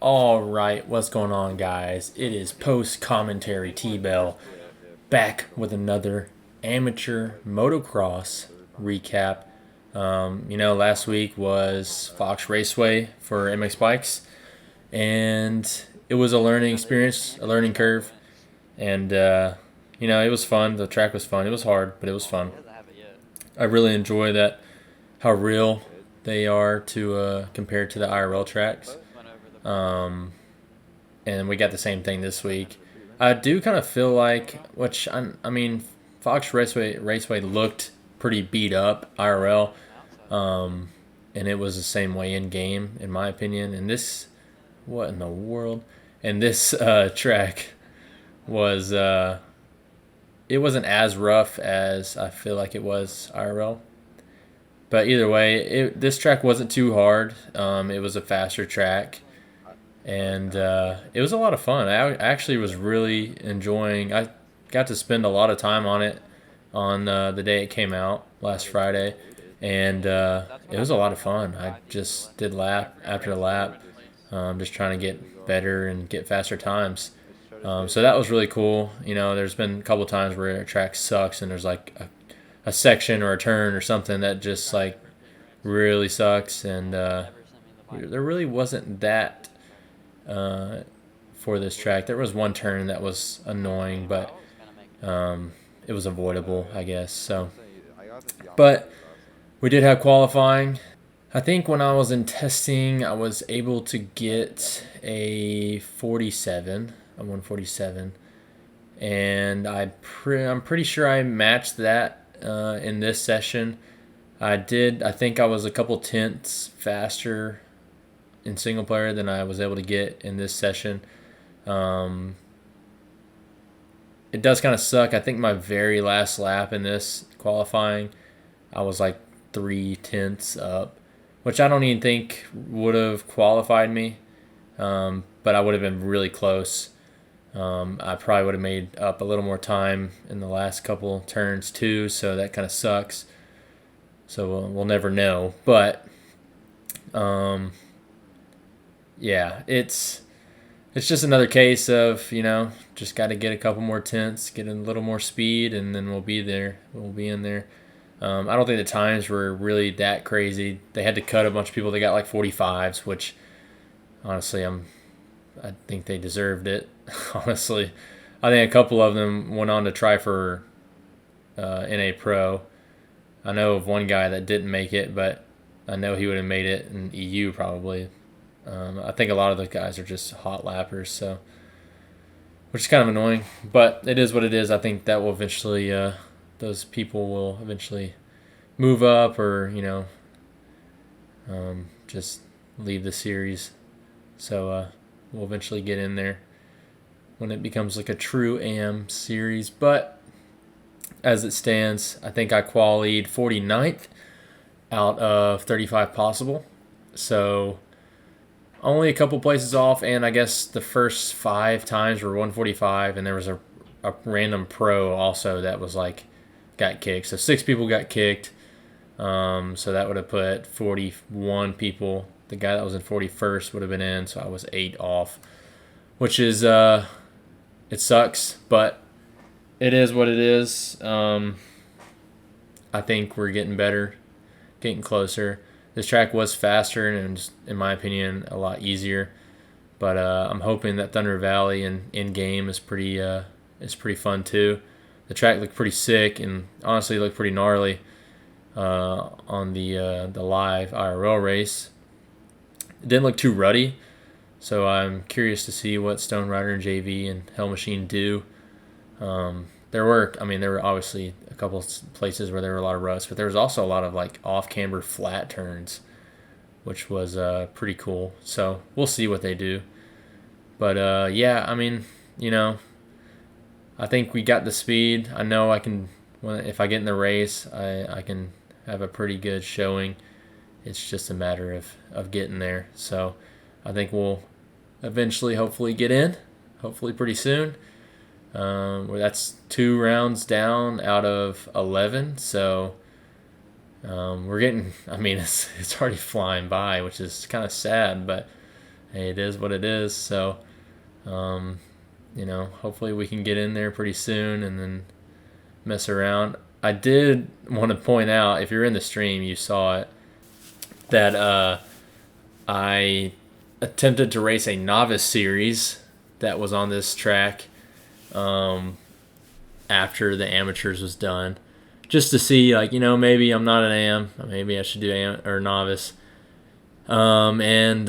All right, what's going on, guys? It is post commentary TBell back with another amateur motocross recap. Last week was Fox Raceway for MX bikes, and it was a learning experience, a learning curve, and it was fun. The track was fun. It was hard, but it was fun. I really enjoy that how real they are to compared to the IRL tracks. Um, and we got the same thing this week. I do kind of feel like, Fox Raceway looked pretty beat up IRL, and it was the same way in game, in my opinion. And this, what in the world? And this track was, it wasn't as rough as I feel like it was IRL. But either way, this track wasn't too hard. It was a faster track, and it was a lot of fun. I actually was really enjoying. I got to spend a lot of time on it on the day it came out last Friday, and it was a lot of fun. I just did lap after lap, just trying to get better and get faster times. So that was really cool. There's been a couple times where a track sucks and there's like a section or a turn or something that just like really sucks, and there really wasn't that for this track. There was one turn that was annoying, but it was avoidable, I guess. But we did have qualifying. I think when I was in testing, I was able to get a 47, a 147, and I'm pretty sure I matched that in this session. I think I was a couple tenths faster in single player than I was able to get in this session. It does kind of suck. I think my very last lap in this qualifying, I was like 3 tenths up, which I don't even think would have qualified me, but I would have been really close. I probably would have made up a little more time in the last couple turns too, so that kind of sucks. So we'll never know, but yeah, it's just another case of just got to get a couple more tenths, get a little more speed, and then we'll be there. We'll be in there. I don't think the times were really that crazy. They had to cut a bunch of people that got like 45s, which honestly I think they deserved it. Honestly, I think a couple of them went on to try for NA Pro. I know of one guy that didn't make it, but I know he would have made it in EU probably. I think a lot of the guys are just hot lappers, so which is kind of annoying, but it is what it is. I think that will eventually, those people will eventually move up, or just leave the series. So we'll eventually get in there when it becomes like a true AM series. But as it stands, I think I qualied 49th out of 35 possible. So only a couple places off, and I guess the first 5 times were 145, and there was a random pro also that was like got kicked. So 6 people got kicked. So that would have put 41 people. The guy that was in 41st would have been in, so I was 8 off, which is it sucks, but it is what it is. I think we're getting better, getting closer. This track was faster and, in my opinion, a lot easier. But I'm hoping that Thunder Valley and in-game is pretty fun too. The track looked pretty sick and honestly looked pretty gnarly on the live IRL race. It didn't look too ruddy, so I'm curious to see what Stone Rider and JV and Hell Machine do. There were obviously a couple places where there were a lot of ruts, but there was also a lot of like off-camber flat turns, which was pretty cool. So we'll see what they do. But yeah, I think we got the speed. I know I can, if I get in the race, I can have a pretty good showing. It's just a matter of getting there. So I think we'll eventually, hopefully, get in, hopefully pretty soon. Where that's 2 rounds down out of 11, so we're getting. It's already flying by, which is kind of sad, but hey, it is what it is. So, hopefully we can get in there pretty soon and then mess around. I did want to point out, if you're in the stream, you saw it, that I attempted to race a Novice series that was on this track after the amateurs was done, just to see, maybe I'm not an am, maybe I should do Novice. And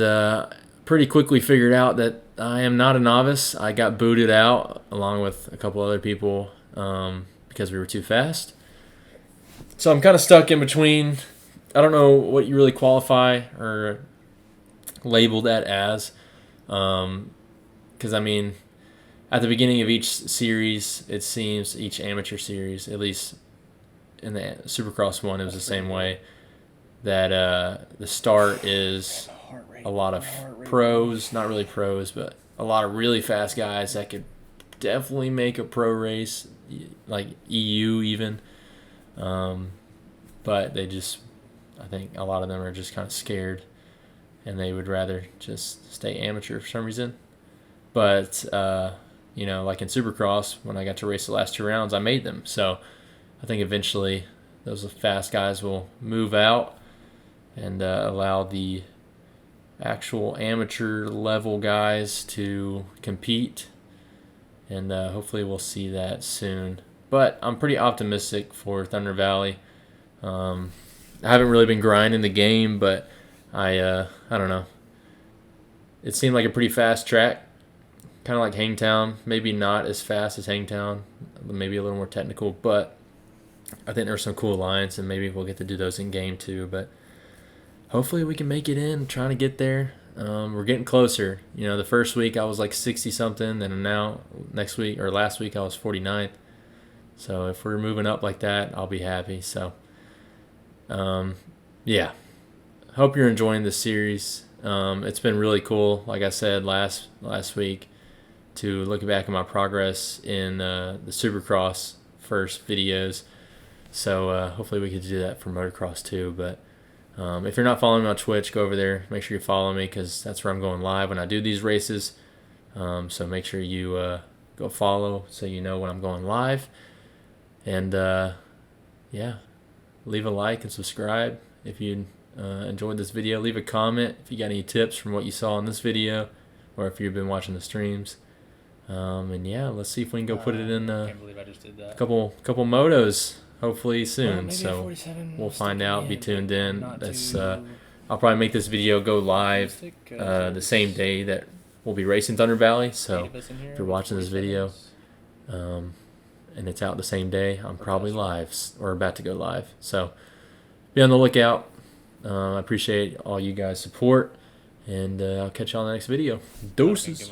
pretty quickly figured out that I am not a novice. I got booted out along with a couple other people because we were too fast. So I'm kind of stuck in between. I don't know what you really qualify or label that as. Because, at the beginning of each series, it seems, each amateur series, at least in the Supercross one, it was the same way, that the start is a lot of pros, not really pros, but a lot of really fast guys that could definitely make a pro race, like EU even. But they just, I think a lot of them are just kind of scared, and they would rather just stay amateur for some reason. But, like in Supercross, when I got to race the last 2 rounds, I made them. So I think eventually those fast guys will move out and allow the actual amateur level guys to compete, and hopefully we'll see that soon. But I'm pretty optimistic for Thunder Valley. I haven't really been grinding the game, but I don't know. It seemed like a pretty fast track, kind of like Hangtown. Maybe not as fast as Hangtown, maybe a little more technical, but I think there are some cool lines, and maybe we'll get to do those in game too. But hopefully we can make it in, trying to get there. We're getting closer. The first week I was like 60-something, and now last week I was 49th. So if we're moving up like that, I'll be happy. So, yeah. Hope you're enjoying this series. It's been really cool, like I said last week, to look back at my progress in the Supercross first videos. So hopefully we could do that for motocross too. But if you're not following me on Twitch, go over there. Make sure you follow me, because that's where I'm going live when I do these races. So make sure you go follow so you know when I'm going live. And yeah, leave a like and subscribe if you enjoyed this video. Leave a comment if you got any tips from what you saw in this video, or if you've been watching the streams. And yeah, let's see if we can go put it in I can't believe I just did that. couple motos hopefully soon. Maybe So we'll find out. Be tuned in. That's I'll probably make this video go live the same day that we'll be racing Thunder Valley. So if you're watching this video and it's out the same day, I'm probably live or about to go live. So be on the lookout. I appreciate all you guys' support, and I'll catch you on the next video. Doses.